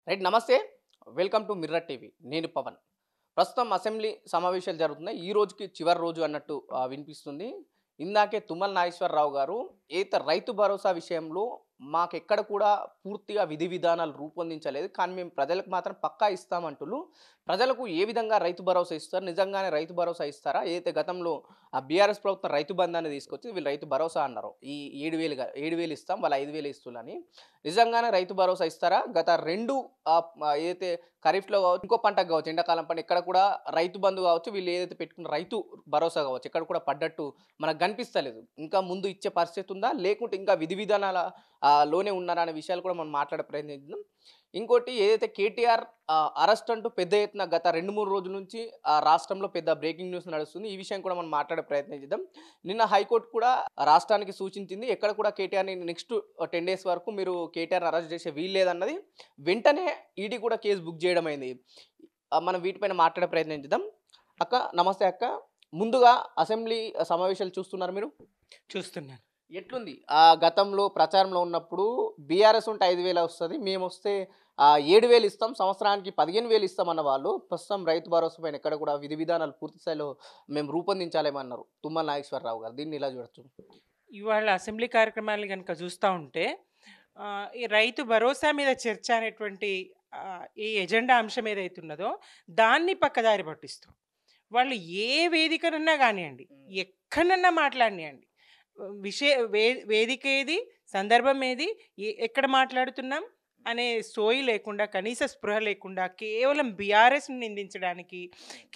Right నమస్తే. Welcome to mirror TV. నేను పవన్. ప్రస్తుతం అసెంబ్లీ సమావేశాలు జరుగుతున్నాయి. ఈ రోజుకి చివరి రోజు అన్నట్టు వినిపిస్తుంది. ఇందాకే తుమ్మల నాగేశ్వరరావు గారు రైతు భరోసా విషయంలో మాకెక్కడ కూడా పూర్తిగా విధి విధానాలు రూపొందించలేదు. కానీ మేము ప్రజలకు మాత్రం పక్కా ఇస్తామంటున్నారు. ప్రజలకు ఏ విధంగా రైతు భరోసా ఇస్తారు? నిజంగానే రైతు భరోసా ఇస్తారా? ఏదైతే గతంలో బీఆర్ఎస్ ప్రభుత్వం రైతు బంధాన్ని తీసుకొచ్చి వీళ్ళు రైతు భరోసా అన్నారు. ఈ 7,000 ఇస్తాం, వాళ్ళు 5,000 ఇస్తులని. నిజంగానే రైతు భరోసా ఇస్తారా? గత 2 ఏదైతే ఖరీఫ్‌లో కావచ్చు, ఇంకో పంటకు కావచ్చు, ఎండాకాలం పంట ఇక్కడ కూడా రైతు బంధు కావచ్చు, వీళ్ళు ఏదైతే పెట్టుకున్న రైతు భరోసా కావచ్చు, ఇక్కడ కూడా పడ్డట్టు మనకు కనిపిస్తలేదు. ఇంకా ముందు ఇచ్చే పరిస్థితి ఉందా? లేకుంటే ఇంకా విధి విధానాల లోనే ఉన్నారా అనే విషయాలు కూడా మనం మాట్లాడే ప్రయత్నిద్దాం. ఇంకోటి ఏదైతే కేటీఆర్ అరెస్ట్ అంటూ పెద్ద ఎత్తున గత 2, 3 రోజుల నుంచి రాష్ట్రంలో పెద్ద బ్రేకింగ్ న్యూస్ నడుస్తుంది. ఈ విషయం కూడా మనం మాట్లాడే ప్రయత్నం చేద్దాం. నిన్న హైకోర్టు కూడా రాష్ట్రానికి సూచించింది. ఎక్కడ కూడా కేటీఆర్‌ని నెక్స్ట్ 10 డేస్ వరకు మీరు కేటీఆర్‌ని అరెస్ట్ చేసే వీల్లేదన్నది. వెంటనే ఈడీ కూడా కేసు బుక్ చేయడం అయింది. మనం వీటిపైన మాట్లాడే ప్రయత్నం చేద్దాం. అక్క నమస్తే అక్క. ముందుగా అసెంబ్లీ సమావేశాలు చూస్తున్నారు మీరు? చూస్తున్నాను. ఎట్లుంది? గతంలో ప్రచారంలో ఉన్నప్పుడు బీఆర్ఎస్ ఉంటే 5,000 వస్తది. మేమొస్తే 7,000 ఇస్తాం. సంవత్సరానికి 15,000 ఇస్తామన్న వాళ్ళు ప్రస్తుతం రైతు భరోసా పైన ఎక్కడ కూడా విధి విధానాలు పూర్తి స్థాయిలో మేము రూపొందించాలేమన్నారు తుమ్మల నాగేశ్వరరావు గారు. దీన్ని ఇలా చూడొచ్చు. ఇవాళ అసెంబ్లీ కార్యక్రమాలు గనుక చూస్తా ఉంటే ఈ రైతు భరోసా మీద చర్చ అనేటువంటి ఈ ఎజెండా అంశం ఏదైతే ఉన్నదో దాన్ని పక్కదారి పట్టిస్తూ వాళ్ళు ఏ వేదికనన్నా కానివ్వండి, ఎక్కడన్నా మాట్లాడినియండి, వేదిక ఏది, సందర్భం ఏది, ఎక్కడ మాట్లాడుతున్నాం అనే సోయి లేకుండా, కనీస స్పృహ లేకుండా కేవలం బీఆర్ఎస్ని నిందించడానికి,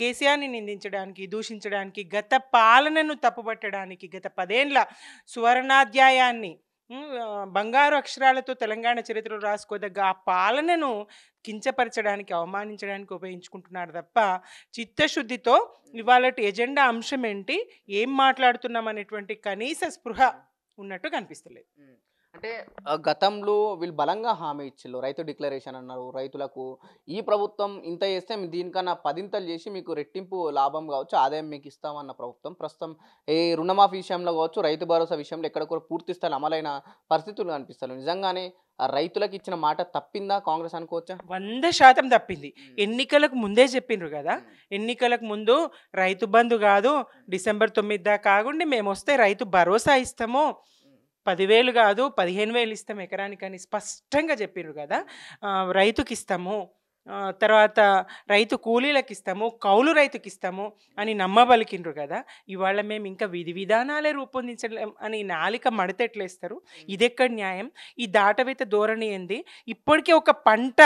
కేసీఆర్ని నిందించడానికి, దూషించడానికి, గత పాలనను తప్పుపట్టడానికి, గత 10 ఏళ్ల సువర్ణాధ్యాయాన్ని బంగారు అక్షరాలతో తెలంగాణ చరిత్రలో రాసుకోదగ్గ ఆ పాలనను కించపరచడానికి, అవమానించడానికి ఉపయోగించుకుంటున్నారు తప్ప చిత్తశుద్ధితో ఇవాళటి ఎజెండా అంశం ఏంటి, ఏం మాట్లాడుతున్నాం అనేటువంటి కనీస స్పృహ ఉన్నట్టు కనిపిస్తలేదు. అంటే గతంలో వీళ్ళు బలంగా హామీ ఇచ్చిళ్ళు. రైతు డిక్లరేషన్ అన్నారు. రైతులకు ఈ ప్రభుత్వం ఇంత చేస్తే దీనికన్నా 10 చేసి మీకు రెట్టింపు లాభం కావచ్చు, ఆదాయం మీకు ఇస్తామన్న ప్రభుత్వం ప్రస్తుతం ఈ రుణమాఫీ విషయంలో కావచ్చు, రైతు భరోసా విషయంలో ఎక్కడ కూడా పూర్తి స్థాయిలో అమలైన పరిస్థితులు కనిపిస్తలేవు. నిజంగానే రైతులకు ఇచ్చిన మాట తప్పిందా కాంగ్రెస్ అనుకోవచ్చా? 100% తప్పింది. ఎన్నికలకు ముందే చెప్పిండ్రు కదా, ఎన్నికలకు ముందు రైతు బంధు కాదు, డిసెంబర్ 9 దాకా ఆగుండి మేము వస్తే రైతు భరోసా ఇస్తాము, 10,000 కాదు 15,000 ఇస్తాం ఎకరానికని స్పష్టంగా చెప్పిండ్రు కదా. రైతుకి ఇస్తాము, తర్వాత రైతు కూలీలకు ఇస్తాము, కౌలు రైతుకి ఇస్తాము అని నమ్మబలికిండ్రు కదా. ఇవాళ మేము ఇంకా విధి విధానాలే రూపొందించలేం అని నాలిక మడతెట్లేస్తారు. ఇదెక్కడ న్యాయం? ఈ దాటవేత ధోరణి ఏంది? ఇప్పటికే ఒక పంట,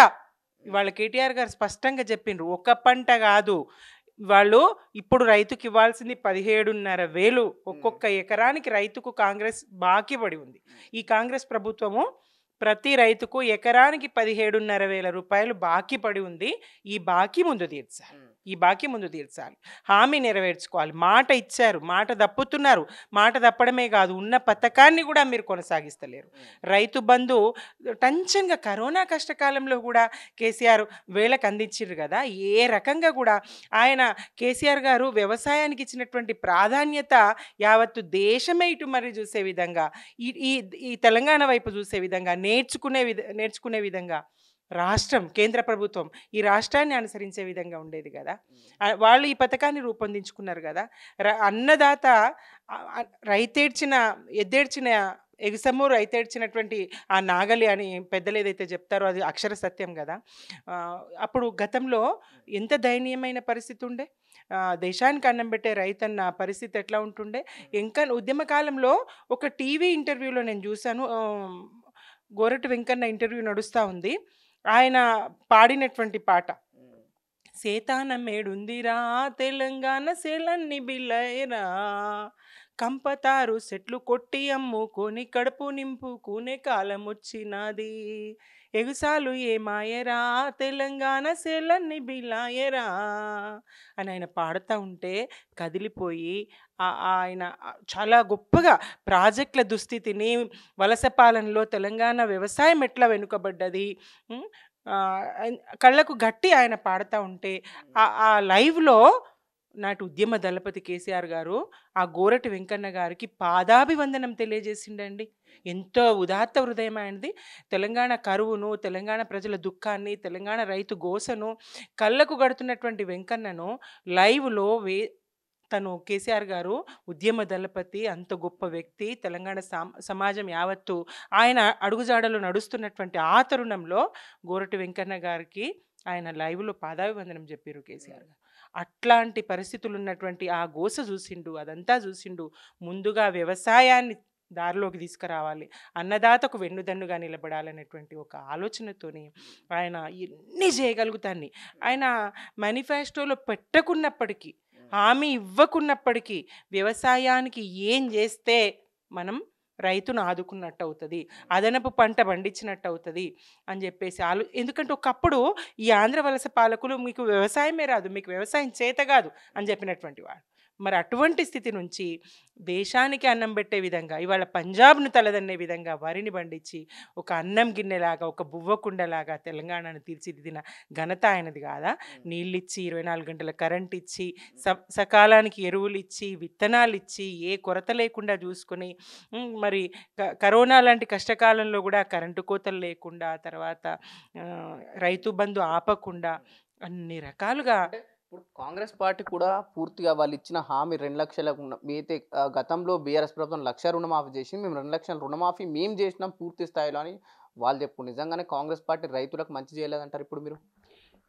ఇవాళ కేటీఆర్ గారు స్పష్టంగా చెప్పిండ్రు, ఒక పంట కాదు, వాళ్ళు ఇప్పుడు రైతుకి ఇవ్వాల్సింది 17,500 ఒక్కొక్క ఎకరానికి రైతుకు కాంగ్రెస్ బాకీ పడి ఉంది. ఈ కాంగ్రెస్ ప్రభుత్వము ప్రతి రైతుకు ఎకరానికి 17,500 రూపాయలు బాకీ పడి ఉంది. ఈ బాకీ ముందు తీర్చాలి, హామీ నెరవేర్చుకోవాలి. మాట ఇచ్చారు, మాట తప్పుతున్నారు. మాట తప్పడమే కాదు, ఉన్న పథకాన్ని కూడా మీరు కొనసాగిస్తలేరు. రైతు బంధు టెన్షన్గా కరోనా కష్టకాలంలో కూడా కేసీఆర్ వేళకు అందించారు కదా. ఏ రకంగా కూడా కేసీఆర్ గారు వ్యవసాయానికి ఇచ్చినటువంటి ప్రాధాన్యత యావత్తు దేశమే ఇటు మరి చూసే విధంగా, ఈ తెలంగాణ వైపు చూసే విధంగా, నేర్చుకునే విధంగా కేంద్ర ప్రభుత్వం ఈ రాష్ట్రాన్ని అనుసరించే విధంగా ఉండేది కదా. వాళ్ళు ఈ పథకాన్ని రూపొందించుకున్నారు కదా. అన్నదాత ఎద్దేడ్చిన ఎగుసము రైతేడ్చినటువంటి ఆ నాగలి అని పెద్దలు ఏదైతే చెప్తారో అది అక్షర సత్యం కదా. అప్పుడు గతంలో ఎంత దయనీయమైన పరిస్థితి ఉండే, దేశానికి అన్నం పెట్టే రైతన్న పరిస్థితి ఎట్లా ఉంటుండే. ఇంకా ఉద్యమ కాలంలో ఒక టీవీ ఇంటర్వ్యూలో నేను చూశాను, గోరటి వెంకన్న ఇంటర్వ్యూ నడుస్తూ ఉంది. ఆయన పాడినటువంటి పాట, సేతాన మేడుందిరా తెలంగాణ సేలన్ని బిల్లైరా, కంపతారు సెట్లు కొట్టి అమ్ముకొని కడుపు నింపుకునే కాలం వచ్చినది, ఎగుసాలు ఏమాయరా తెలంగాణ సేలన్ని బిల్లాయరా అని ఆయన పాడుతూ ఉంటే కదిలిపోయి, ఆయన చాలా గొప్పగా ప్రాజెక్టుల దుస్థితిని, వలస పాలనలో తెలంగాణ వ్యవసాయం ఎట్లా వెనుకబడ్డది కళ్ళకు గట్టి ఆయన పాడుతూ ఉంటే ఆ లైవ్లో నాటి ఉద్యమ దళపతి కేసీఆర్ గారు ఆ గోరటి వెంకన్న గారికి పాదాభివందనం తెలియజేసిండండి. ఎంతో ఉదాత్త హృదయం ఆయనది. తెలంగాణ కరువును, తెలంగాణ ప్రజల దుఃఖాన్ని, తెలంగాణ రైతు గోసను కళ్ళకు గడుతున్నటువంటి వెంకన్నను లైవ్లో తను కేసీఆర్ గారు ఉద్యమ దళపతి, అంత గొప్ప వ్యక్తి, తెలంగాణ సమాజం యావత్తు ఆయన అడుగుజాడలో నడుస్తున్నటువంటి ఆ తరుణంలో గోరటి వెంకన్న గారికి ఆయన లైవ్లో పాదాభివందనం చెప్పారు కేసీఆర్ గారు. అట్లాంటి పరిస్థితులు ఉన్నటువంటి ఆ గోస చూసిండు, అదంతా చూసిండు. ముందుగా వ్యవసాయాన్ని దారిలోకి తీసుకురావాలి, అన్నదాతకు వెన్నుదన్నుగా నిలబడాలనేటువంటి ఒక ఆలోచనతోని ఆయన ఎన్ని చేయగలుగుతాన్ని ఆయన మేనిఫెస్టోలో పెట్టకున్నప్పటికీ, హామీ ఇవ్వకున్నప్పటికీ వ్యవసాయానికి ఏం చేస్తే మనం రైతును ఆదుకున్నట్టు అవుతుంది, అదనపు పంట పండించినట్టు అవుతుంది అని చెప్పేసి ఎందుకంటే ఒకప్పుడు ఈ ఆంధ్ర వలస పాలకులు మీకు వ్యవసాయమే రాదు, మీకు వ్యవసాయం చేత కాదు అని చెప్పినటువంటి వాడు. మరి అటువంటి స్థితి నుంచి దేశానికి అన్నం పెట్టే విధంగా, ఇవాళ పంజాబ్ను తలదన్నే విధంగా వరిని పండించి ఒక అన్నం గిన్నెలాగా, ఒక బువ్వకుండలాగా తెలంగాణను తీర్చిదిద్దిన ఘనత ఆయనది కాదా? నీళ్ళిచ్చి 24 గంటల కరెంట్ ఇచ్చి, సకాలానికి ఎరువులు ఇచ్చి, విత్తనాలు ఇచ్చి, ఏ కొరత లేకుండా చూసుకొని, మరి కరోనా లాంటి కష్టకాలంలో కూడా కరెంటు కోతలు లేకుండా, తర్వాత రైతు బంధు ఆపకుండా అన్ని రకాలుగా. ఇప్పుడు కాంగ్రెస్ పార్టీ కూడా పూర్తిగా వాళ్ళు ఇచ్చిన హామీ 2 లక్షలకు అయితే గతంలో బీఆర్ఎస్ ప్రభుత్వం 1 లక్ష రుణమాఫీ చేసి మేము 2 లక్షల రుణమాఫీ మేము చేసినాం పూర్తి స్థాయిలో అని వాళ్ళు చెప్పు. నిజంగానే కాంగ్రెస్ పార్టీ రైతులకు మంచి చేయలేదంటారు ఇప్పుడు మీరు?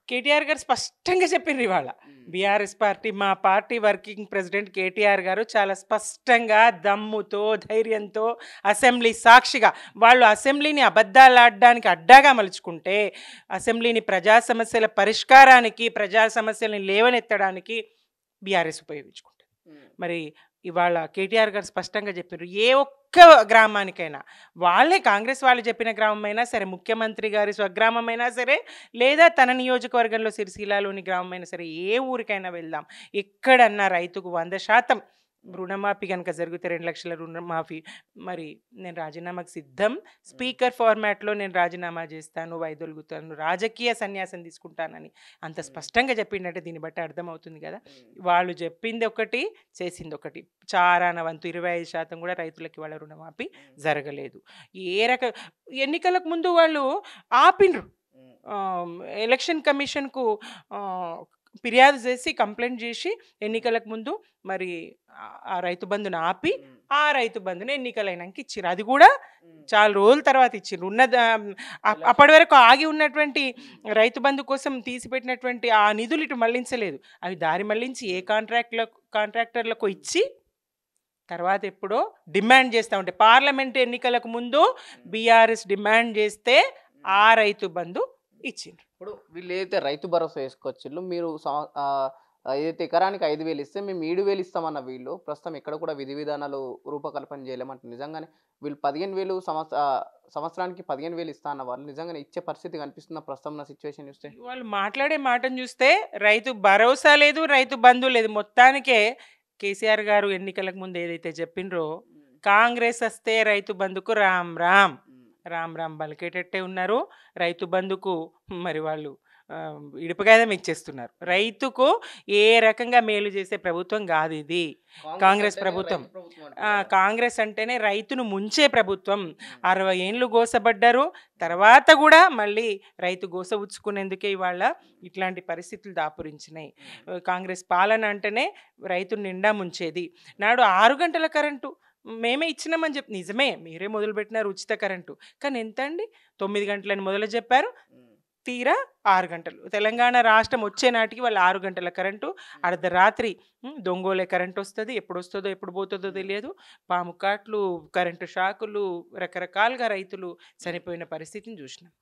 కేటీఆర్ గారు స్పష్టంగా చెప్పిండ్రు ఇవాళ. బీఆర్ఎస్ పార్టీ, మా పార్టీ వర్కింగ్ ప్రెసిడెంట్ కేటీఆర్ గారు చాలా స్పష్టంగా దమ్ముతో, ధైర్యంతో, అసెంబ్లీ సాక్షిగా, వాళ్ళు అసెంబ్లీని అబద్ధాలు ఆడడానికి అడ్డాగా మలుచుకుంటే అసెంబ్లీని ప్రజా సమస్యల పరిష్కారానికి, ప్రజా సమస్యలను లేవనెత్తడానికి బీఆర్ఎస్ ఉపయోగించుకుంటారు. మరి ఇవాళ కేటీఆర్ గారు స్పష్టంగా చెప్పారు, ఏ ఒక్క గ్రామానికైనా, వాళ్ళే కాంగ్రెస్ వాళ్ళు చెప్పిన గ్రామమైనా సరే, ముఖ్యమంత్రి గారి స్వగ్రామమైనా సరే, లేదా తన నియోజకవర్గంలో సిరిసిల్లాలోని గ్రామమైనా సరే, ఏ ఊరికైనా వెళ్దాం, ఎక్కడన్నా రైతుకు 100% రుణమాఫీ కనుక జరిగితే 2 లక్షల రుణమాఫీ, మరి నేను రాజీనామాకు సిద్ధం, స్పీకర్ ఫార్మాట్లో నేను రాజీనామా చేస్తాను, వైదొలుగుతాను, రాజకీయ సన్యాసం తీసుకుంటానని అంత స్పష్టంగా చెప్పిందంటే దీన్ని బట్టి అర్థమవుతుంది కదా. వాళ్ళు చెప్పింది ఒకటి, చేసింది ఒకటి. చారాన వంతు 25% కూడా రైతులకి వాళ్ళ రుణమాఫీ జరగలేదు. ఎన్నికలకు ముందు వాళ్ళు ఆపిండ్రు, ఎలక్షన్ కమిషన్కు ఫిర్యాదు చేసి, కంప్లైంట్ చేసి ఎన్నికలకు ముందు మరి ఆ రైతు బంధుని ఆపి, ఆ రైతు బంధుని ఎన్నికలైనాక ఇచ్చిర్రు. అది కూడా చాలా రోజుల తర్వాత ఇచ్చిర్రు. అప్పటి వరకు ఆగి ఉన్నటువంటి రైతు బంధు కోసం తీసిపెట్టినటువంటి ఆ నిధులు ఇటు మళ్లించలేదు, అవి దారి మళ్లించి ఏ కాంట్రాక్టర్లకు ఇచ్చి తర్వాత ఎప్పుడో డిమాండ్ చేస్తూ ఉంటే, పార్లమెంట్ ఎన్నికలకు ముందు బీఆర్ఎస్ డిమాండ్ చేస్తే ఆ రైతు బంధు ఇచ్చిండ్రు. ఇప్పుడు వీళ్ళు ఏదైతే రైతు భరోసా వేసుకొచ్చిళ్ళు, మీరు ఏదైతే ఎకరానికి 5,000 ఇస్తే మేము 7,000 ఇస్తామన్న వీళ్ళు ప్రస్తుతం ఎక్కడ కూడా విధి విధానాలు రూపకల్పన చేయలేమంటే, నిజంగానే వీళ్ళు 15,000 సంవత్సరానికి 15,000 ఇస్తా అన్న వాళ్ళు నిజంగానే ఇచ్చే పరిస్థితి కనిపిస్తున్న ప్రస్తుతం ఉన్న సిచ్యువేషన్ చూస్తే? వాళ్ళు మాట్లాడే మాటను చూస్తే రైతు భరోసా లేదు, రైతు బంధు లేదు. మొత్తానికే కేసీఆర్ గారు ఎన్నికలకు ముందు ఏదైతే చెప్పిండ్రో, కాంగ్రెస్ వస్తే రైతు బంధుకు రామ్ రామ్ రామ్ రామ్ పలికేటట్టే ఉన్నారు. రైతు బంధుకు మరి వాళ్ళు ఇడుపుగాయదం ఇచ్చేస్తున్నారు. రైతుకు ఏ రకంగా మేలు చేసే ప్రభుత్వం కాదు ఇది కాంగ్రెస్ ప్రభుత్వం. కాంగ్రెస్ అంటేనే రైతును ముంచే ప్రభుత్వం. 60 ఏండ్లు గోసబడ్డారు, తర్వాత కూడా మళ్ళీ రైతు గోస ఉచ్చుకునేందుకే ఇవాళ ఇట్లాంటి పరిస్థితులు దాపురించినాయి. కాంగ్రెస్ పాలన అంటేనే రైతు నిండా ముంచేది. నాడు 6 గంటల కరెంటు మేమే ఇచ్చినామని చెప్పి, నిజమే మీరే మొదలుపెట్టినారు ఉచిత కరెంటు, కానీ ఎంత అండి? 9 గంటలని మొదలు చెప్పారు, తీరా 6 గంటలు. తెలంగాణ రాష్ట్రం వచ్చే నాటికి వాళ్ళు 6 గంటల కరెంటు, అర్ధరాత్రి దొంగోలే కరెంట్ వస్తుంది, ఎప్పుడు వస్తుందో ఎప్పుడు పోతుందో తెలియదు, పాము కాట్లు, కరెంటు షాకులు, రకరకాలుగా రైతులు చనిపోయిన పరిస్థితిని చూసినాం.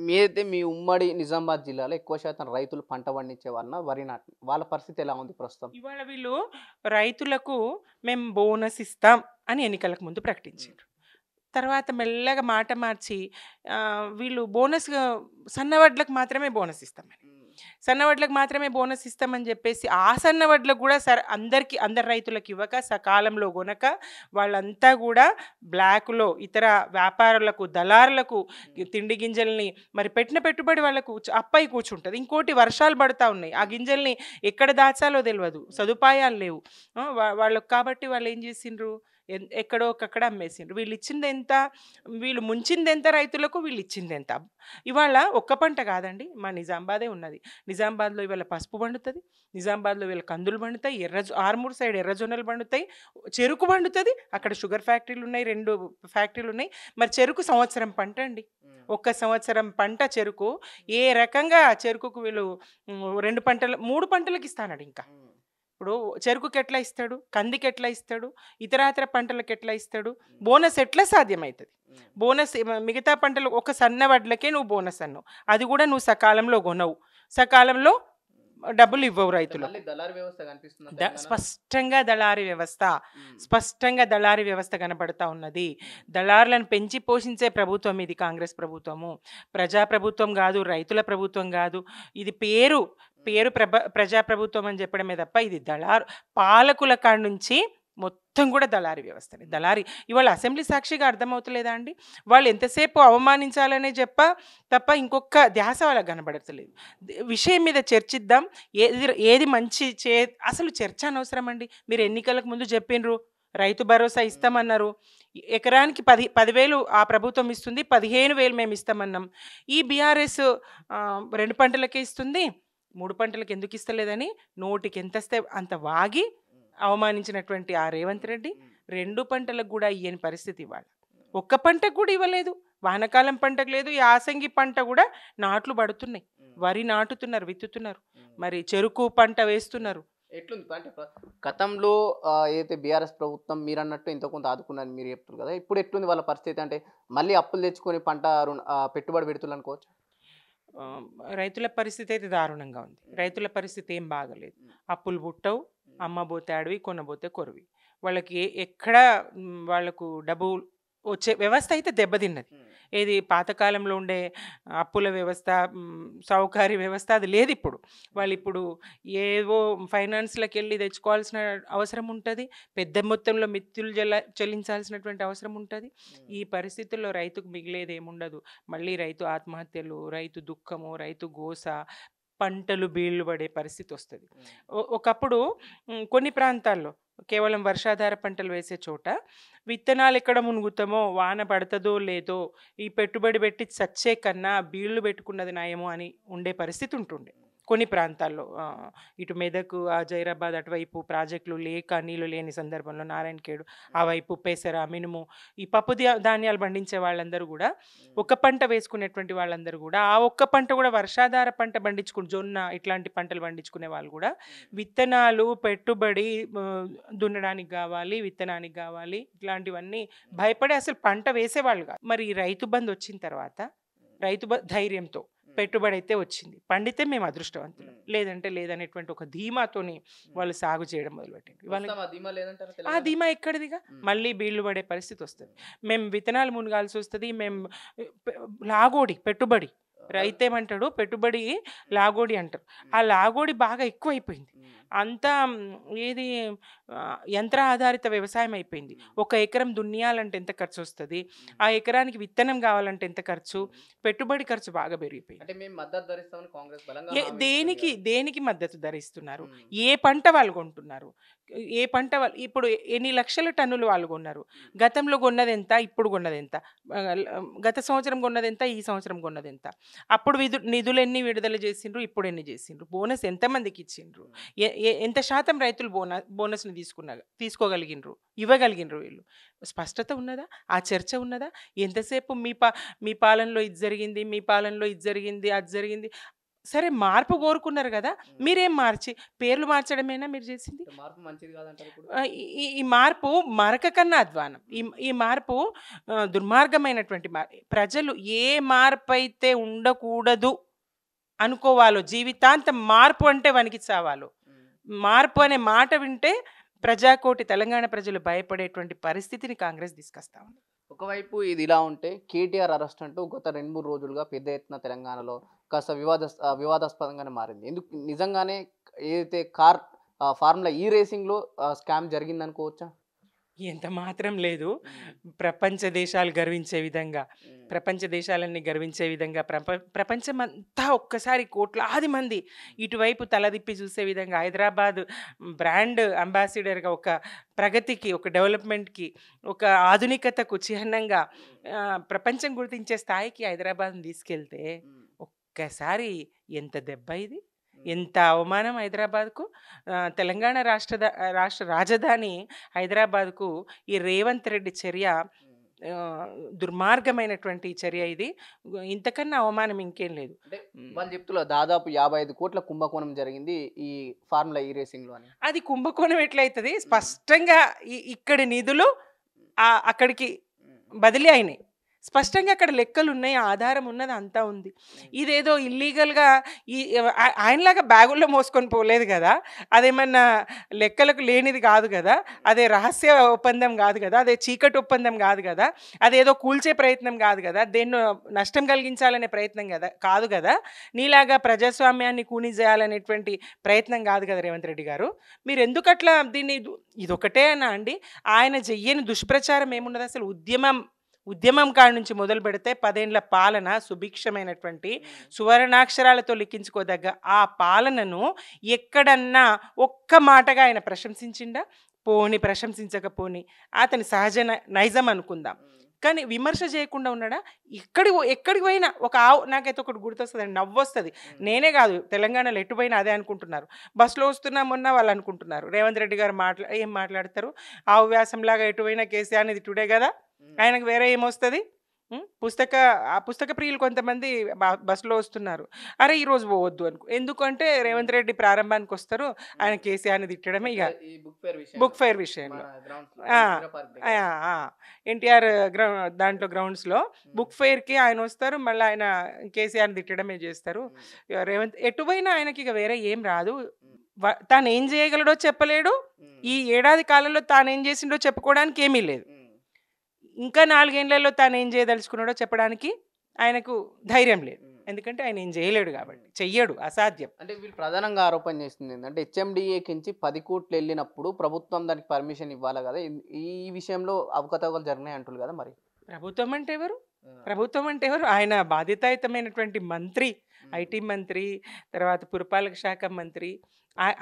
మీరైతే మీ ఉమ్మడి నిజామాబాద్ జిల్లాలో ఎక్కువ శాతం రైతులు పంట పండించే వారి నాటి వాళ్ళ పరిస్థితి ఎలా ఉంది ప్రస్తుతం? ఇవాళ వీళ్ళు రైతులకు మేము బోనస్ ఇస్తాం అని ఎన్నికలకు ముందు ప్రకటించారు. తర్వాత మెల్లగా మాట మార్చి వీళ్ళు బోనస్ సన్నవడ్లకు మాత్రమే బోనస్ ఇస్తామని, సన్నవడ్లకు మాత్రమే బోనస్ ఇస్తామని చెప్పేసి ఆ సన్నవడ్లకు కూడా అందరి రైతులకు ఇవ్వక సకాలంలో కొనక వాళ్ళంతా కూడా బ్లాక్లో ఇతర వ్యాపారులకు దళారులకు తిండి గింజల్ని మరి పెట్టిన పెట్టుబడి వాళ్ళకు అప్పై కూర్చుంటుంది. ఇంకోటి వర్షాలు పడతా ఉన్నాయి, ఆ గింజల్ని ఎక్కడ దాచాలో తెలియదు, సదుపాయాలు లేవు వాళ్ళకు. కాబట్టి వాళ్ళు ఏం చేసిండ్రు, ఎక్కడో ఒకక్కడ అమ్మేసిండ్రు. వీళ్ళు ఇచ్చింది ఎంత, వీళ్ళు ముంచింది ఎంత రైతులకు, వీళ్ళు ఇచ్చింది ఎంత. ఇవాళ ఒక్క పంట కాదండి, మా నిజామాబాదే ఉన్నది. నిజామాబాద్లో ఇవాళ పసుపు పండుతుంది, నిజామాబాద్లో వీళ్ళ కందులు పండుతాయి, ఆర్మూర్ సైడ్ ఎర్రజొన్నలు పండుతాయి, చెరుకు పండుతుంది. అక్కడ షుగర్ ఫ్యాక్టరీలు ఉన్నాయి, 2 ఫ్యాక్టరీలు ఉన్నాయి. మరి చెరుకు సంవత్సరం పంట అండి, ఒక్క సంవత్సరం పంట చెరుకు. ఏ రకంగా చెరుకుకు వీళ్ళు 2 పంటలు 3 పంటలకు ఇస్తానడు. ఇంకా ఇప్పుడు చెరుకుకి ఎట్లా ఇస్తాడు, కందికి ఎట్లా ఇస్తాడు, ఇతరాతర పంటలకు ఎట్లా ఇస్తాడు, బోనస్ ఎట్లా సాధ్యమవుతుంది? బోనస్ మిగతా పంటలు ఒక సన్న వడ్లకే నువ్వు బోనస్ అన్నావు, అది కూడా నువ్వు సకాలంలో కొనవు, సకాలంలో డబ్బులు ఇవ్వవు రైతులు. స్పష్టంగా దళారీ వ్యవస్థ కనబడతా ఉన్నది. దళారులను పెంచి పోషించే ప్రభుత్వం ఇది కాంగ్రెస్ ప్రభుత్వము. ప్రజాప్రభుత్వం కాదు, రైతుల ప్రభుత్వం కాదు. ఇది పేరు ప్రజాప్రభుత్వం అని చెప్పడమే తప్ప ఇది పాలకుల కాడ నుంచి మొత్తం కూడా దళారీ వ్యవస్థని. ఇవాళ అసెంబ్లీ సాక్షిగా అర్థమవుతలేదా అండి? వాళ్ళు ఎంతసేపు అవమానించాలనే తప్ప ఇంకొక ధ్యాస వాళ్ళకి కనబడతలేదు. విషయం మీద చర్చిద్దాం, ఏది మంచి అసలు చర్చ అనవసరం అండి. మీరు ఎన్నికలకు ముందు చెప్పిండ్రు రైతు భరోసా ఇస్తామన్నారు, ఎకరానికి 10,000 ఆ ప్రభుత్వం ఇస్తుంది, 15,000 మేము ఇస్తామన్నాం. ఈ బీఆర్ఎస్ 2 పంటలకే ఇస్తుంది, 3 పంటలకు ఎందుకు ఇస్తలేదని నోటికి ఎంత వస్తే అంత వాగి అవమానించినటువంటి ఆ రేవంత్ రెడ్డి 2 పంటలకు కూడా ఇయ్యని పరిస్థితి. ఇవాళ ఒక్క పంటకు కూడా ఇవ్వలేదు. వానకాలం పంటకు లేదు, యాసంగి పంట కూడా నాట్లు పడుతున్నాయి, వరి నాటుతున్నారు, విత్తుతున్నారు, మరి చెరుకు పంట వేస్తున్నారు. ఎట్లుంది అంటే గతంలో ఏదైతే బీఆర్ఎస్ ప్రభుత్వం మీరు అన్నట్టు ఇంత కొంత ఆదుకున్నారని మీరు చెప్తున్నారు కదా, ఇప్పుడు ఎట్లుంది వాళ్ళ పరిస్థితి? అంటే మళ్ళీ అప్పులు తెచ్చుకొని పంట పెట్టుబడి పెడుతున్నారు అనుకోవచ్చు. రైతుల పరిస్థితి అయితే దారుణంగా ఉంది. రైతుల పరిస్థితి ఏం బాగలేదు. అప్పులు పుట్టవు, అమ్మబోతే అడవి, కొనబోతే కొరవి. వాళ్ళకి ఎక్కడ వాళ్ళకు డబ్బు వచ్చే వ్యవస్థ అయితే దెబ్బతిన్నది. ఏది పాతకాలంలో ఉండే అప్పుల వ్యవస్థ, సౌకర్య వ్యవస్థ అది లేదు ఇప్పుడు. వాళ్ళు ఇప్పుడు ఏవో ఫైనాన్స్లకు వెళ్ళి తెచ్చుకోవాల్సిన అవసరం ఉంటుంది, పెద్ద మొత్తంలో మిత్తులు చెల్లించాల్సినటువంటి అవసరం ఉంటుంది. ఈ పరిస్థితుల్లో రైతుకు మిగిలేది ఏముండదు. మళ్ళీ రైతు ఆత్మహత్యలు, రైతు దుఃఖము, రైతు గోస, పంటలు బీళ్లు పడే పరిస్థితి వస్తుంది. ఒకప్పుడు కొన్ని ప్రాంతాల్లో కేవలం వర్షాధార పంటలు వేసే చోట విత్తనాలు ఎక్కడ మునుగుతామో, వాన పడుతుందో లేదో, ఈ పెట్టుబడి పెట్టి చచ్చే కన్నా బీళ్లు పెట్టుకున్నది నయమో అని ఉండే పరిస్థితి ఉంటుండే కొన్ని ప్రాంతాల్లో. ఇటు మెదకు, జైరాబాద్ అటువైపు ప్రాజెక్టులు లేక నీళ్ళు లేని సందర్భంలో నారాయణఖేడ్ ఆ వైపు పెసర, మినుము, ఈ పప్పు ధాన్యాలు పండించే వాళ్ళందరూ కూడా, ఒక పంట వేసుకునేటువంటి వాళ్ళందరూ కూడా ఆ ఒక్క పంట కూడా వర్షాధార పంట పండించుకుని, జొన్న ఇట్లాంటి పంటలు పండించుకునే వాళ్ళు కూడా విత్తనాలు పెట్టుబడి దున్నడానికి కావాలి, విత్తనానికి కావాలి, ఇట్లాంటివన్నీ భయపడి అసలు పంట వేసేవాళ్ళు కాదు. మరి రైతు బంధు వచ్చిన తర్వాత ధైర్యంతో పెట్టుబడి అయితే వచ్చింది, పండితే మేము అదృష్టవంతులు, లేదంటే లేదనేటువంటి ఒక ధీమాతోని వాళ్ళు సాగు చేయడం మొదలుపెట్టారు. ఆ ధీమా ఎక్కడిదిగా? మళ్ళీ బీళ్లు పడే పరిస్థితి వస్తుంది, మేము విత్తనాలు మునగాల్సి వస్తుంది, మేము లాగోడి పెట్టుబడి, రైతేమంటాడు పెట్టుబడి లాగోడి అంటారు. ఆ లాగోడి బాగా ఎక్కువైపోయింది. అంతా ఏది యంత్ర ఆధారిత వ్యవసాయం అయిపోయింది. ఒక ఎకరం దున్నియాలంటే ఎంత ఖర్చు వస్తుంది, ఆ ఎకరానికి విత్తనం కావాలంటే ఎంత ఖర్చు, పెట్టుబడి ఖర్చు బాగా పెరిగిపోయింది. దేనికి మద్దతు ధర ఇస్తున్నారు? ఏ పంట వాళ్ళు కొంటున్నారు? ఏ పంట వాళ్ళు ఇప్పుడు ఎన్ని లక్షల టన్నులు వాళ్ళు కొన్నారు? గతంలో కొన్నది ఎంత, ఇప్పుడు కొన్నది ఎంత? గత సంవత్సరం కొన్నది ఎంత, ఈ సంవత్సరం కొన్నది ఎంత? అప్పుడు నిధులు ఎన్ని విడుదల చేసిండ్రు, ఇప్పుడు ఎన్ని చేసిండ్రు? బోనస్ ఎంతమందికి ఇచ్చిండ్రు? ఎంత శాతం రైతులు బోనస్ని తీసుకోగలిగినరు, ఇవ్వగలిగినరు? వీళ్ళు స్పష్టత ఉన్నదా? ఆ చర్చ ఉన్నదా? ఎంతసేపు మీ పాలనలో ఇది జరిగింది, మీ పాలనలో ఇది జరిగింది, అది జరిగింది. సరే మార్పు కోరుకున్నారు కదా, మీరేం మార్చి పేర్లు మార్చడమేనా మీరు చేసింది? ఈ మార్పు మరక కన్నా అధ్వానం. ఈ మార్పు దుర్మార్గమైనటువంటి ప్రజలు ఏ మార్పు అయితే ఉండకూడదు అనుకోవాలో, జీవితాంతం మార్పు అంటే వనికి చావాలో, మార్పు అనే మాట వింటే ప్రజాకోటి తెలంగాణ ప్రజలు భయపడేటువంటి పరిస్థితిని కాంగ్రెస్ తీసుకొస్తా ఉంది. ఒకవైపు ఇది ఇలా ఉంటే కేటీఆర్ అరెస్ట్ అంటూ గత 2-3 రోజులుగా పెద్ద ఎత్తున తెలంగాణలో కాస్త వివాదాస్పదంగానే మారింది. ఎందుకు నిజంగానే ఏదైతే ఫార్ములా ఈ రేసింగ్‌లో స్కామ్ జరిగిందనుకోవచ్చా? ఎంత మాత్రం లేదు. హ్మ్. ప్రపంచ దేశాలు గర్వించే విధంగా, హ్మ్. ప్రపంచ దేశాలన్నీ గర్వించే విధంగా ప్రపంచమంతా ఒక్కసారి కోట్లాది మంది ఇటువైపు తలదిప్పి చూసే విధంగా హైదరాబాద్ బ్రాండ్ అంబాసిడర్‌గా ఒక ప్రగతికి, ఒక డెవలప్‌మెంట్‌కి, ఒక ఆధునికతకు చిహ్నంగా ప్రపంచం గుర్తించే స్థాయికి హైదరాబాద్‌ని తీసుకెళ్తే హ్మ్. ఒక్కసారి ఎంత దెబ్బ ఇది! హ్మ్. ఎంత అవమానం హైదరాబాద్‌కు. తెలంగాణ రాష్ట్ర రాజధాని హైదరాబాద్‌కు ఈ రేవంత్ రెడ్డి చర్య హ్మ్. దుర్మార్గమైనటువంటి చర్య ఇది. ఇంతకన్నా అవమానం ఇంకేం లేదు. అంటే హ్మ్. వాళ్ళు చెప్తున్నారు దాదాపు 55,00,00,000 కుంభకోణం జరిగింది ఈ ఫార్ములా ఈ రేసింగ్‌లో అని. అది కుంభకోణం ఎట్లయితది? హ్మ్. స్పష్టంగా ఇక్కడి నిధులు అక్కడికి హ్మ్. బదిలీ అయినాయి. స్పష్టంగా అక్కడ లెక్కలున్నాయి. ఆధారం ఉన్నది. అంతా ఉంది. హ్మ్. ఇదేదో ఇల్లీగల్‌గా ఈ ఆయనలాగా బ్యాగుల్లో మోసుకొని పోలేదు గదా! అదేమన్నా లెక్కలకు లేనిది గాదు గదా! అదే రహస్య ఒప్పందం గాదు గదా! అదే చీకటి ఒప్పందం గాదు గదా! అదేదో కూల్చే ప్రయత్నం గాదు గదా! దేన్నో నష్టం కలిగించాలనే ప్రయత్నం కాదు గదా! నీలాగా ప్రజాస్వామ్యాన్ని కూని జేయాలనేటువంటి ప్రయత్నం గాదు గదా! రేవంత్ రెడ్డి గారు. మీరెందుకట్లా దీన్ని ఇదొకటేనా అండి? ఆయన చెయ్యని దుష్ప్రచారం ఏమున్నది అసలు? ఉద్యమం కాడి నుంచి మొదలుపెడితే 10 ఏండ్ల పాలన సుభిక్షమైనటువంటి హ్మ్. సువర్ణాక్షరాలతో లిఖించుకోదగ్గ ఆ పాలనను ఎక్కడన్నా ఒక్క మాటగా ఆయన ప్రశంసించిండా? పోని ప్రశంసించకపోని అతని సహజ నైజం అనుకుందాం. హ్మ్. కానీ విమర్శ చేయకుండా ఉన్నాడా? ఎక్కడికి పోయినా ఒక ఆవు నాకైతే ఒకటి గుర్తొస్తదండి. నవ్వొస్తది. హ్మ్. నేనే గాదు తెలంగాణలో ఎటు పోయినా అదే అనుకుంటున్నారు. బస్‌లో వస్తున్నా మొన్న వాళ్ళు అనుకుంటున్నారు. రేవంత్ రెడ్డి గారు ఏం మాట్లాడతారు? ఆవు వ్యాసంలాగా ఎటు పోయినా కేసీఆర్‌ని తిట్టుడే గదా! హ్మ్. ఆయనకు వేరే ఏమొస్తది? హ్మ్. పుస్తక ప్రియులు కొంతమంది బస్‌లో వస్తున్నారు. అరే! ఈరోజు పోవద్దు ఎందుకంటే హ్మ్. రేవంత్ రెడ్డి ప్రారంభానికొస్తారు. ఆయన హ్మ్. కేసీఆర్‌ని తిట్టడమే ఇగ ఎక్కడ ఈ బుక్ ఫేర్ విషయంలో. బుక్ ఫెయిర్ మన విషయంలో. గ్రౌండ్స్‌లో ఆ! ఇందిరా పార్క్ దగ్గర. ఆ! ఆ! హ్మ్. ఎన్టీఆర్ దాంట్లో గ్రౌండ్స్‌లో హ్మ్. బుక్ ఫెయిర్‌కి ఆయనొస్తారు. మళ్ళా ఆయన కేసీఆర్‌ని తిట్టడమే చేస్తారు. హ్మ్. ఇగ రేవంత్ ఎటు పోయినా ఆయనకిగ వేరే ఏం రాదు. హ్మ్. తానేం చేయగలడో చెప్పలేడు. హ్మ్. ఈ ఏడాది కాలంలో తానేం చేసిండో చెప్పుకోవడానికి ఏమీ లేదు. హ్మ్. ఇంకా 4 ఏండ్లలో తానేం చేయదలుచుకున్నాడో చెప్పడానికి ఆయనకు ధైర్యం లేదు. హ్మ్. ఎందుకంటే ఆయన ఏం చేయలేడు హ్మ్. కాబట్టి. చెయ్యడు. అసాధ్యం. అంటే వీళ్ళు ప్రధానంగా ఆరోపణ చేస్తుంది ఏందంటే హెచ్ఎండిఏకించి 10,00,00,000 ఎళ్ళినప్పుడు ప్రభుత్వం దానికి పర్మిషన్ ఇవ్వాలా గదా! ఈ ఈ విషయంలో అవకతవకలు జరిగినాయి అంటుల్లు గదా మరి. ప్రభుత్వం అంటే ఎవరు? ఆ! ప్రభుత్వం అంటే ఎవరు? ఆయన బాధ్యతాయుతమైనటువంటి మంత్రి. హ్మ్. ఐటీ మంత్రి, తర్వాత పురపాలక శాఖ మంత్రి.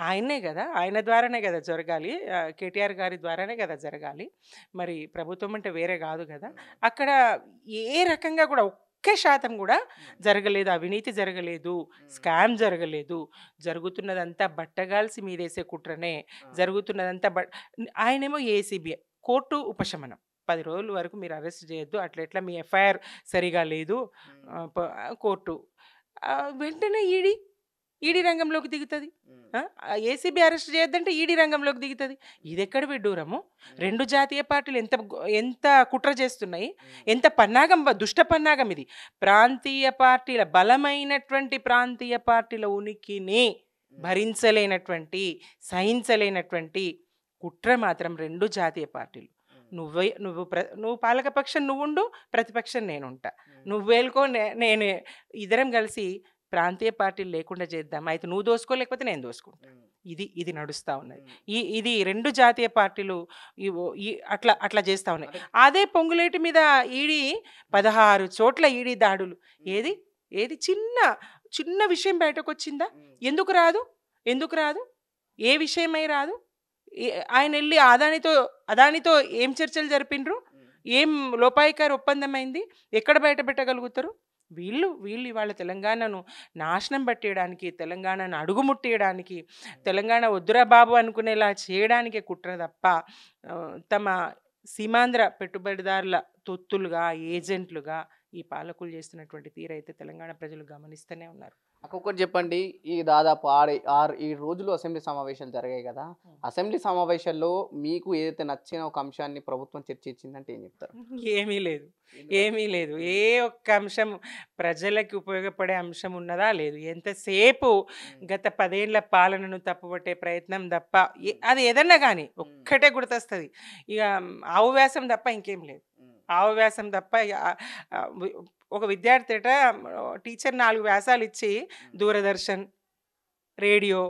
ఆయన్నే గదా! ఆయన ద్వారానే గదా జరగాలి. కేటీఆర్ గారి ద్వారానే గదా జరగాలి. మరి ప్రభుత్వం అంటే వేరే గాదు గదా! హ్మ్. అక్కడ ఏ రకంగా గూడా ఒక్క శాతం గూడా హ్మ్. జరగలేదు. అవినీతి జరగలేదు. హ్మ్. స్కామ్ జరగలేదు. జరుగుతున్నదంతా బట్టగాల్సి మీదేసే కుట్రనే. ఆ! జరుగుతున్నదంతా ఆయనేమో ఏసీబీ కోర్టు ఉపశమనం. 10 రోజుల వరకు మీరు అరెస్ట్ చేయొద్దు. అట్లెట్లా మీ ఎఫ్ఐఆర్ సరిగా లేదు. హ్మ్. కోర్టు. వెంటనే ఈడీ హ్మ్. రంగంలోకి దిగుతది. హ్మ్. ఏసీబీ అరెస్ట్ చేయొద్దంటే ఈడీ రంగంలోకి దిగుతది. ఇదెక్కడ విడ్డూరము? హ్మ్. 2 జాతీయ పార్టీలు ఎంత కుట్ర చేస్తున్నాయి. హ్మ్. ఎంత పన్నాగం దుష్ట పన్నాగం ఇది. ప్రాంతీయ పార్టీల బలమైనటువంటి ప్రాంతీయ పార్టీల ఉనికిని హ్మ్. భరించలేనటువంటి, సహించలేనటువంటి కుట్ర మాత్రం 2 జాతీయ పార్టీలు. హ్మ్. నువ్వు పాలకపక్షం నువ్వుండు, ప్రతిపక్షం నేనుంటా. హ్మ్. నువ్వేలుకో నేను ఇద్దరం కలిసి ప్రాంతీయ పార్టీలు లేకుండా చేద్దాం. అయితే నువ్వు దోసుకో లేకపోతే నేను దోసుకుంటా. హ్మ్. ఇది నడుస్తా ఉన్నది. హ్మ్. ఇది 2 జాతీయ పార్టీలు ఇవో ఈ అట్లా చేస్తా ఉన్నాయి. అంటే అదే పొంగులేటి మీద ఈడీ 16 చోట్ల ఈడీ దాడులు. హ్మ్. ఏది? ఏది చిన్న విషయం బయటకొచ్చిందా? హ్మ్. ఎందుకు రాదు? ఎందుకు రాదు? ఏ విషయమై రాదు? ఎ ఆయనెళ్లి అదానితో ఏం చర్చలు జరిపిండ్రు? హ్మ్. ఏం లోపాయికారి ఒప్పందమైంది? ఎక్కడ బయట పెట్టగలుగుతారు? వీళ్ళు ఇవాళ తెలంగాణను నాశనం పట్టేయడానికి, తెలంగాణను అడుగుముట్టేయడానికి, తెలంగాణ వద్దురా బాబు అనుకునేలా చేయడానికే కుట్ర తప్ప తమ సీమాంధ్ర పెట్టుబడిదారుల తొత్తులుగా, ఏజెంట్లుగా ఈ పాలకులు చేస్తున్నటువంటి తీరైతే తెలంగాణ ప్రజలు గమనిస్తూనే ఉన్నారు. నాకొకటి చెప్పండి. ఈ దాదాపు 7 రోజులు అసెంబ్లీ సమావేశాలు జరిగాయి గదా! అసెంబ్లీ సమావేశాల్లో మీకు ఏదైతే నచ్చిన ఒక అంశాన్ని ప్రభుత్వం చర్చించిందంటే ఏం చెప్తారు? ఏమీ లేదు. ఎందుకని? ఏమీ లేదు. హ్మ్. ఏ ఒక్క అంశం ప్రజలకి ఉపయోగపడే అంశం ఉన్నదా? లేదు. ఎంతసేపు హ్మ్. గత 10 ఏండ్ల పాలనను తప్పుపట్టే ప్రయత్నం తప్ప హ్మ్. అది ఏదన్నా గాని హ్మ్. ఒక్కటే గుర్తొస్తది. ఇగ ఆవు వ్యాసం తప్ప ఇంకేం లేదు. హ్మ్. ఆవు వ్యాసం తప్ప ఇగ ఆహ్, వి ఒక విద్యార్థి అట టీచర్ 4 వ్యాసాలు ఇచ్చి దూరదర్శన్, రేడియో,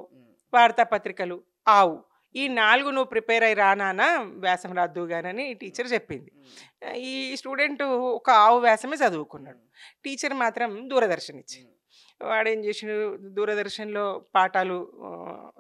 వార్తాపత్రికలు, ఆవు ఈ 4 నువ్వు ప్రిపేర్ అయ్యి రా నాన్న వ్యాసం రాద్దువుగానని టీచర్ చెప్పింది. ఈ స్టూడెంట్ ఒక ఆవు వ్యాసమే చదువుకున్నాడు. టీచర్ మాత్రం దూరదర్శన్ ఇచ్చింది. వాడేం చేసిండు, దూరదర్శన్‌లో పాఠాలు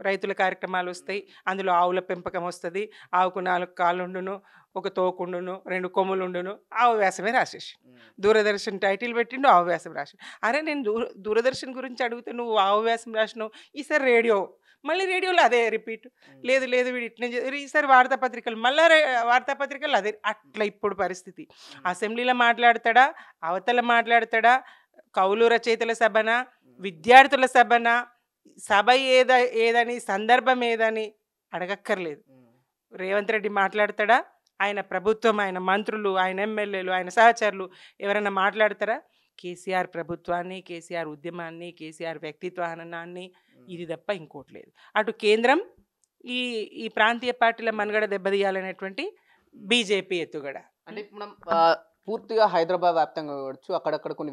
రైతుల కార్యక్రమాలు వస్తాయి. అందులో ఆవుల పెంపకం వస్తది. ఆవుకు 4 కాళ్ళుండును, ఒక తోకుండును, 2 కొమ్ములుండును. ఆవు వ్యాసమే రాసేసిండు. దూరదర్శన్ టైటిల్ పెట్టిండు, ఆవు వ్యాసం రాసిండు. అరే నేను దూరదర్శన్ గురించి అడిగితే నువ్వు ఆవు వ్యాసం రాసినావు. ఈసారి రేడియో, మళ్ళీ రేడియోలో అదే రిపీట్. లేదు లేదు వీడు ఇట్నే ఈసారి వార్తాపత్రికలు, మళ్ళా వార్తాపత్రికలు అదే. అట్లా ఇప్పుడు పరిస్థితి. అసెంబ్లీలో మాట్లాడతాడా, అవతల మాట్లాడతాడా, కవులు రచయితల సభన, విద్యార్థుల సభన, సభ ఏదని, సందర్భం ఏదని అడగక్కర్లేదు. రేవంత్ రెడ్డి మాట్లాడతాడా, ఆయన ప్రభుత్వం, ఆయన మంత్రులు, ఆయన ఎమ్మెల్యేలు, ఆయన సహచరులు ఎవరైనా మాట్లాడతారా? కేసీఆర్ ప్రభుత్వాన్ని, కేసీఆర్ ఉద్యమాన్ని, కేసీఆర్ వ్యక్తిత్వాన్ని, ఇది తప్ప ఇంకోటి లేదు. అటు కేంద్రం ఈ ఈ ప్రాంతీయ పార్టీల మనుగడ దెబ్బతీయాలనేటువంటి బీజేపీ ఎత్తుగడ. అంటే ఇప్పుడు మనం పూర్తిగా హైదరాబాద్ వ్యాప్తంగా కావచ్చు, అక్కడక్కడ కొన్ని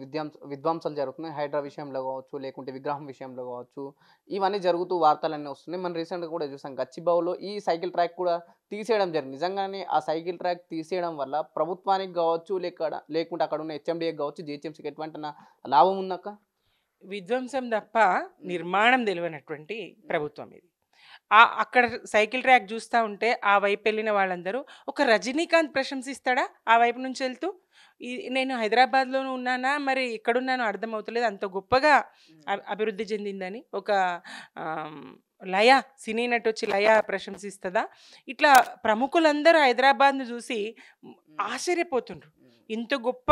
విధ్వంసాలు జరుగుతున్నాయి. హైడ్రా విషయంలో కావచ్చు, లేకుంటే విగ్రహం విషయంలో కావచ్చు, ఇవన్నీ జరుగుతూ వార్తలన్నీ వస్తున్నాయి. మనం రీసెంట్గా కూడా చూసాం, గచ్చిబౌలిలో ఈ సైకిల్ ట్రాక్ కూడా తీసేయడం జరిగింది. నిజంగానే ఆ సైకిల్ ట్రాక్ తీసేయడం వల్ల ప్రభుత్వానికి కావచ్చు, లేకుంటే అక్కడ ఉన్న హెచ్ఎండిఏకి కావచ్చు, జిహెచ్ఎంసీకి ఎటువంటి లాభం ఉందక్క? విధ్వంసం తప్ప నిర్మాణం తెలియనటువంటి ప్రభుత్వం ఇది. అక్కడ సైకిల్ ట్రాక్ చూస్తూ ఉంటే ఆ వైపు వెళ్ళిన వాళ్ళందరూ ఒక రజనీకాంత్ ప్రశంసిస్తాడా ఆ వైపు నుంచి వెళ్తూ? నేను హైదరాబాద్లోనూ ఉన్నానా, మరి ఎక్కడున్నానో అర్థమవుతలేదు, అంత గొప్పగా అభివృద్ధి చెందిందని. ఒక లయ, సినీ నటి వచ్చి లయ ప్రశంసిస్తుందా? ఇట్లా ప్రముఖులందరూ హైదరాబాద్ను చూసి ఆశ్చర్యపోతుండ్రు. ఇంత గొప్ప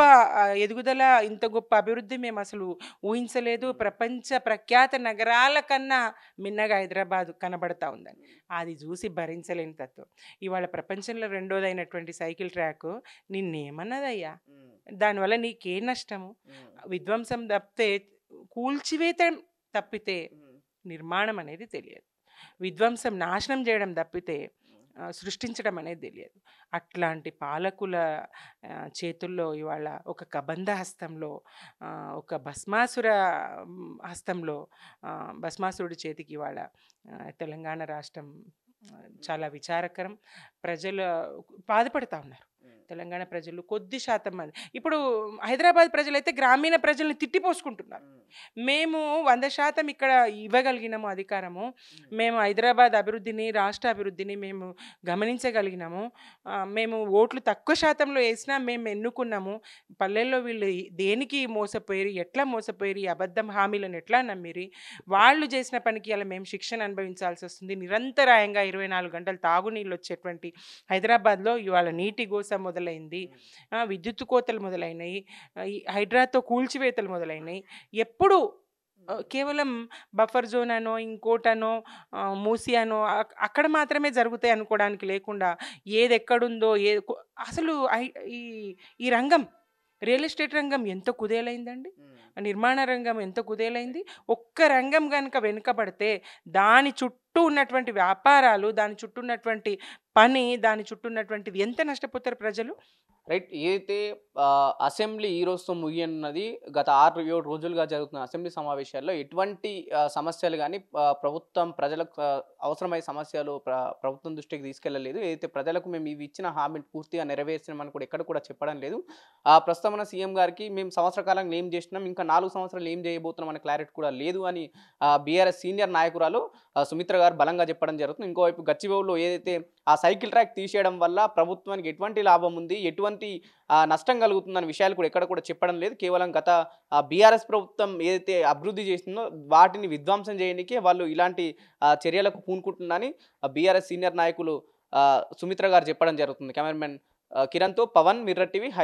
ఎదుగుదల, ఇంత గొప్ప అభివృద్ధి మేము అసలు ఊహించలేదు. ప్రపంచ ప్రఖ్యాత నగరాల కన్నా మిన్నగా హైదరాబాద్ కనబడతా ఉందని. అది చూసి భరించలేని తత్వం. ఇవాళ ప్రపంచంలో రెండోదైనటువంటి సైకిల్ ట్రాక్ నిన్నేమన్నదయ్యా? దానివల్ల నీకే నష్టము? విధ్వంసం తప్పితే, కూల్చివేత తప్పితే నిర్మాణం అనేది తెలియదు. విధ్వంసం, నాశనం చేయడం తప్పితే సృష్టించడం అనేది తెలియదు. అట్లాంటి పాలకుల చేతుల్లో ఇవాళ ఒక కబంధ హస్తంలో, ఒక భస్మాసుర హస్తంలో, భస్మాసురుడి చేతికి ఇవాళ తెలంగాణ రాష్ట్రం చాలా విచారకరం. ప్రజలు బాధపడతా ఉన్నారు. తెలంగాణ ప్రజలు కొద్ది శాతం మంది. ఇప్పుడు హైదరాబాద్ ప్రజలైతే గ్రామీణ ప్రజల్ని తిట్టిపోసుకుంటున్నారు. మేము 100% ఇక్కడ ఇవ్వగలిగినాము అధికారము, మేము హైదరాబాద్ అభివృద్ధిని, రాష్ట్ర అభివృద్ధిని మేము గమనించగలిగినాము, మేము ఓట్లు తక్కువ శాతంలో వేసినా మేము ఎన్నుకున్నాము. పల్లెల్లో వీళ్ళు దేనికి మోసపోయి, ఎట్లా మోసపోయి, అబద్ధం హామీలను ఎట్లా నమ్మిరి, వాళ్ళు చేసిన పనికి అలా మేము శిక్షణ అనుభవించాల్సి వస్తుంది. నిరంతరాయంగా 24 గంటలు తాగునీళ్ళు వచ్చేటువంటి హైదరాబాద్లో ఇవాళ నీటి గోస మొదలైంది, విద్యుత్ కోతలు మొదలైనవి, హైడ్రాతో కూల్చివేతలు మొదలైనవి. ఎప్పుడు కేవలం బఫర్ జోన్ అనో, ఇంకోటనో, మూసి అనో అక్కడ మాత్రమే జరుగుతాయి అనుకోవడానికి లేకుండా, ఏది ఎక్కడుందో, అసలు ఈ రంగం, రియల్ ఎస్టేట్ రంగం ఎంత కుదేలైందండి, నిర్మాణ రంగం ఎంత కుదేలైంది. ఒక్క రంగం కనుక వెనుకబడితే దాని చుట్టూ ఉన్నటువంటి వ్యాపారాలు, దాని చుట్టూ ఉన్నటువంటి పని, దాని చుట్టూ ఉన్నటువంటిది ఎంత నష్టపోతారు ప్రజలు. రైట్. ఏదైతే అసెంబ్లీ ఈ రోజుతో ముగియనున్నది, గత 6-7 రోజులుగా జరుగుతున్న అసెంబ్లీ సమావేశాల్లో ఎటువంటి సమస్యలు కానీ ప్రభుత్వం ప్రజలకు అవసరమయ్యే సమస్యలు ప్రభుత్వం దృష్టికి తీసుకెళ్లలేదు. ఏదైతే ప్రజలకు మేము ఇవి ఇచ్చిన హామీని పూర్తిగా నెరవేర్చినామని కూడా ఎక్కడ కూడా చెప్పడం లేదు. ప్రస్తుతం సీఎం గారికి మేము సంవత్సర కాలంగా ఏం చేసినాం, ఇంకా 4 సంవత్సరాలు ఏం చేయబోతున్నాం అనే క్లారిటీ కూడా లేదు అని బీఆర్ఎస్ సీనియర్ నాయకురాలు సుమిత్ర గారు బలంగా చెప్పడం జరుగుతుంది. ఇంకోవైపు గచ్చిబౌలిలో ఏదైతే ఆ సైకిల్ ట్రాక్ తీసేయడం వల్ల ప్రభుత్వానికి ఎటువంటి లాభం ఉంది, ఎటువంటి నష్టం కలుగుతుందన్న విషయాలు కూడా ఎక్కడ కూడా చెప్పడం లేదు. కేవలం గత బీఆర్ఎస్ ప్రభుత్వం ఏదైతే అభివృద్ధి చేసిందో వాటిని విధ్వంసం చేయడానికే వాళ్ళు ఇలాంటి చర్యలకు పూనుకుంటుందని బీఆర్ఎస్ సీనియర్ నాయకులు సుమిత్ర గారు చెప్పడం జరుగుతుంది. కెమెరామెన్ కిరణ్తో పవన్, మిర్రర్ టీవీ, హైదరాబాద్.